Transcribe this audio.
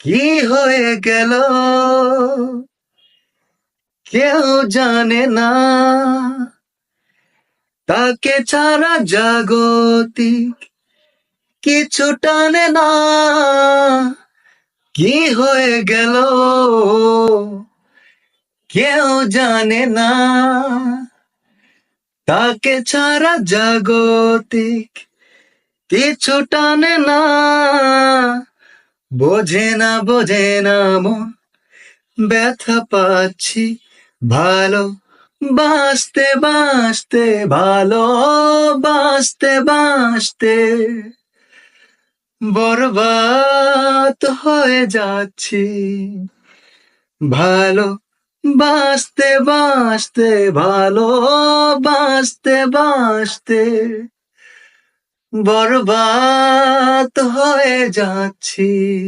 কি হয়ে গেল কেউ জানে না, তাকে ছাড়া জাগতিক কিছু টানে না। কি হয়ে গেল কেউ জানে না, তাকে ছাড়া জাগতিক কিছু টানে না। বোঝে না মন ব্যথা পাচ্ছি, ভালো বাঁচতে বাঁচতে, ভালো বাঁচতে বাঁচতে বরবাদ হয়ে যাচ্ছি। ভালো বাঁচতে বাঁচতে, ভালো বাঁচতে বাঁচতে বরবাদ হয়ে যাচ্ছি।